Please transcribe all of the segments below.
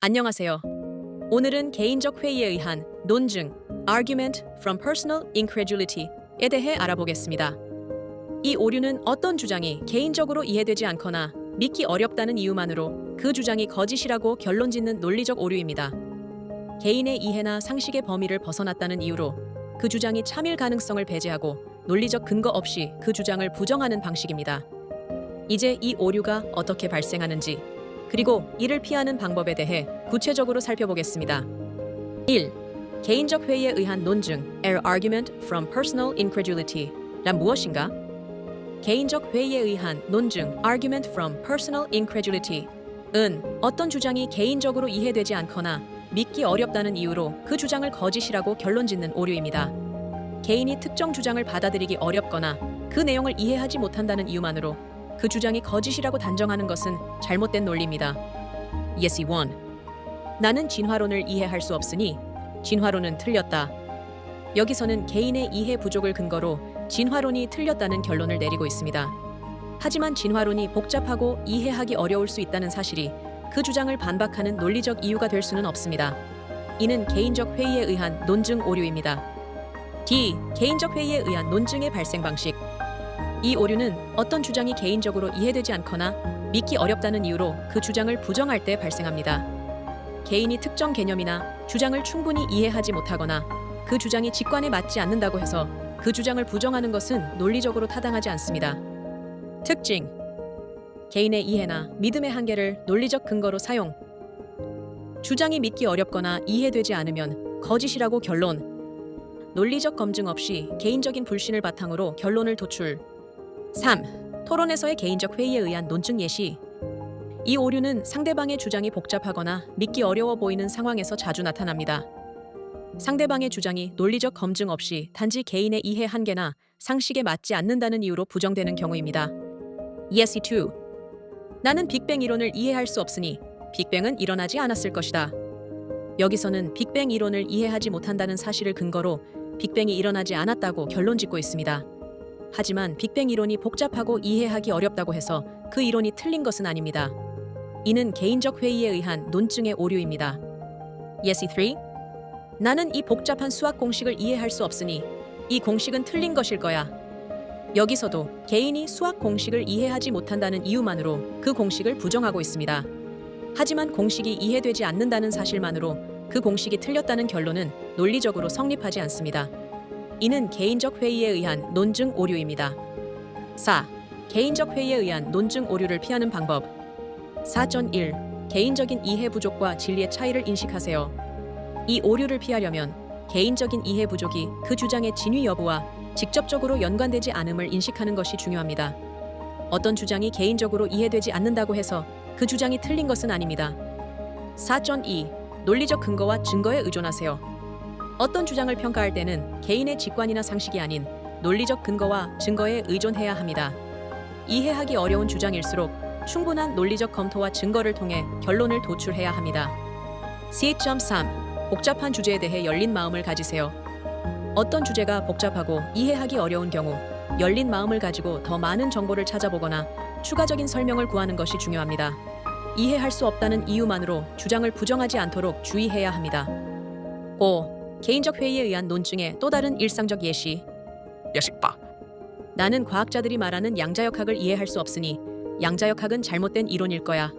안녕하세요. 오늘은 개인적 회의에 의한 논증, argument from personal incredulity에 대해 알아보겠습니다. 이 오류는 어떤 주장이 개인적으로 이해되지 않거나 믿기 어렵다는 이유만으로 그 주장이 거짓이라고 결론짓는 논리적 오류입니다. 개인의 이해나 상식의 범위를 벗어났다는 이유로 그 주장이 참일 가능성을 배제하고 논리적 근거 없이 그 주장을 부정하는 방식입니다. 이제 이 오류가 어떻게 발생하는지, 그리고 이를 피하는 방법에 대해 구체적으로 살펴보겠습니다. 1. 개인적 회의에 의한 논증, an argument from personal incredulity.란 무엇인가? 개인적 회의에 의한 논증, argument from personal incredulity.은 어떤 주장이 개인적으로 이해되지 않거나 믿기 어렵다는 이유로 그 주장을 거짓이라고 결론짓는 오류입니다. 개인이 특정 주장을 받아들이기 어렵거나 그 내용을 이해하지 못한다는 이유만으로 그 주장이 거짓이라고 단정하는 것은 잘못된 논리입니다. 예시 1. 나는 진화론을 이해할 수 없으니 진화론은 틀렸다. 여기서는 개인의 이해 부족을 근거로 진화론이 틀렸다는 결론을 내리고 있습니다. 하지만 진화론이 복잡하고 이해하기 어려울 수 있다는 사실이 그 주장을 반박하는 논리적 이유가 될 수는 없습니다. 이는 개인적 회의에 의한 논증 오류입니다. D. 개인적 회의에 의한 논증의 발생 방식. 이 오류는 어떤 주장이 개인적으로 이해되지 않거나 믿기 어렵다는 이유로 그 주장을 부정할 때 발생합니다. 개인이 특정 개념이나 주장을 충분히 이해하지 못하거나 그 주장이 직관에 맞지 않는다고 해서 그 주장을 부정하는 것은 논리적으로 타당하지 않습니다. 특징: 개인의 이해나 믿음의 한계를 논리적 근거로 사용. 주장이 믿기 어렵거나 이해되지 않으면 거짓이라고 결론. 논리적 검증 없이 개인적인 불신을 바탕으로 결론을 도출. 3. 토론에서의 개인적 회의에 의한 논증 예시. 이 오류는 상대방의 주장이 복잡하거나 믿기 어려워 보이는 상황에서 자주 나타납니다. 상대방의 주장이 논리적 검증 없이 단지 개인의 이해 한계나 상식에 맞지 않는다는 이유로 부정되는 경우입니다. 예시 2. 나는 빅뱅 이론을 이해할 수 없으니 빅뱅은 일어나지 않았을 것이다. 여기서는 빅뱅 이론을 이해하지 못한다는 사실을 근거로 빅뱅이 일어나지 않았다고 결론짓고 있습니다. 하지만 빅뱅 이론이 복잡하고 이해하기 어렵다고 해서 그 이론이 틀린 것은 아닙니다. 이는 개인적 회의에 의한 논증의 오류입니다. 예시 3. 나는 이 복잡한 수학 공식을 이해할 수 없으니 이 공식은 틀린 것일 거야. 여기서도 개인이 수학 공식을 이해하지 못한다는 이유만으로 그 공식을 부정하고 있습니다. 하지만 공식이 이해되지 않는다는 사실만으로 그 공식이 틀렸다는 결론은 논리적으로 성립하지 않습니다. 이는 개인적 회의에 의한 논증 오류입니다. 4. 개인적 회의에 의한 논증 오류를 피하는 방법. 4.1. 개인적인 이해 부족과 진리의 차이를 인식하세요. 이 오류를 피하려면 개인적인 이해 부족이 그 주장의 진위 여부와 직접적으로 연관되지 않음을 인식하는 것이 중요합니다. 어떤 주장이 개인적으로 이해되지 않는다고 해서 그 주장이 틀린 것은 아닙니다. 4.2. 논리적 근거와 증거에 의존하세요. 어떤 주장을 평가할 때는 개인의 직관이나 상식이 아닌 논리적 근거와 증거에 의존해야 합니다. 이해하기 어려운 주장일수록 충분한 논리적 검토와 증거를 통해 결론을 도출해야 합니다. C.3. 복잡한 주제에 대해 열린 마음을 가지세요. 어떤 주제가 복잡하고 이해하기 어려운 경우 열린 마음을 가지고 더 많은 정보를 찾아보거나 추가적인 설명을 구하는 것이 중요합니다. 이해할 수 없다는 이유만으로 주장을 부정하지 않도록 주의해야 합니다. 5. 개인적 회의에 의한 논증의 또 다른 일상적 예시. 예식바. 나는 과학자들이 말하는 양자역학을 이해할 수 없으니 양자역학은 잘못된 이론일 거야.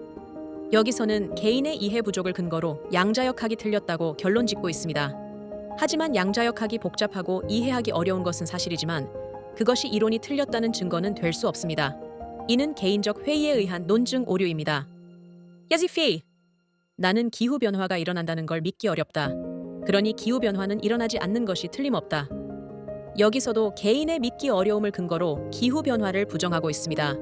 여기서는 개인의 이해 부족을 근거로 양자역학이 틀렸다고 결론짓고 있습니다. 하지만 양자역학이 복잡하고 이해하기 어려운 것은 사실이지만 그것이 이론이 틀렸다는 증거는 될 수 없습니다. 이는 개인적 회의에 의한 논증 오류입니다. 예시 4. 나는 기후변화가 일어난다는 걸 믿기 어렵다. 그러니 기후변화는 일어나지 않는 것이 틀림없다. 여기서도 개인의 믿기 어려움을 근거로 기후변화를 부정하고 있습니다.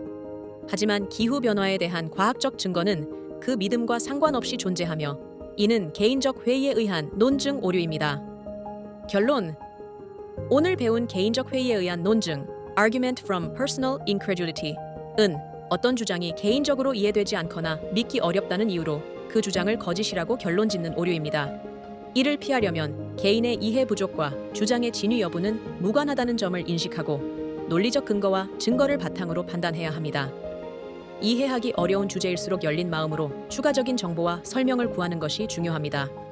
하지만 기후변화에 대한 과학적 증거는 그 믿음과 상관없이 존재하며 이는 개인적 회의에 의한 논증 오류입니다. 결론: 오늘 배운 개인적 회의에 의한 논증, argument from personal incredulity.은 어떤 주장이 개인적으로 이해되지 않거나 믿기 어렵다는 이유로 그 주장을 거짓이라고 결론짓는 오류입니다. 이를 피하려면 개인의 이해 부족과 주장의 진위 여부는 무관하다는 점을 인식하고 논리적 근거와 증거를 바탕으로 판단해야 합니다. 이해하기 어려운 주제일수록 열린 마음으로 추가적인 정보와 설명을 구하는 것이 중요합니다.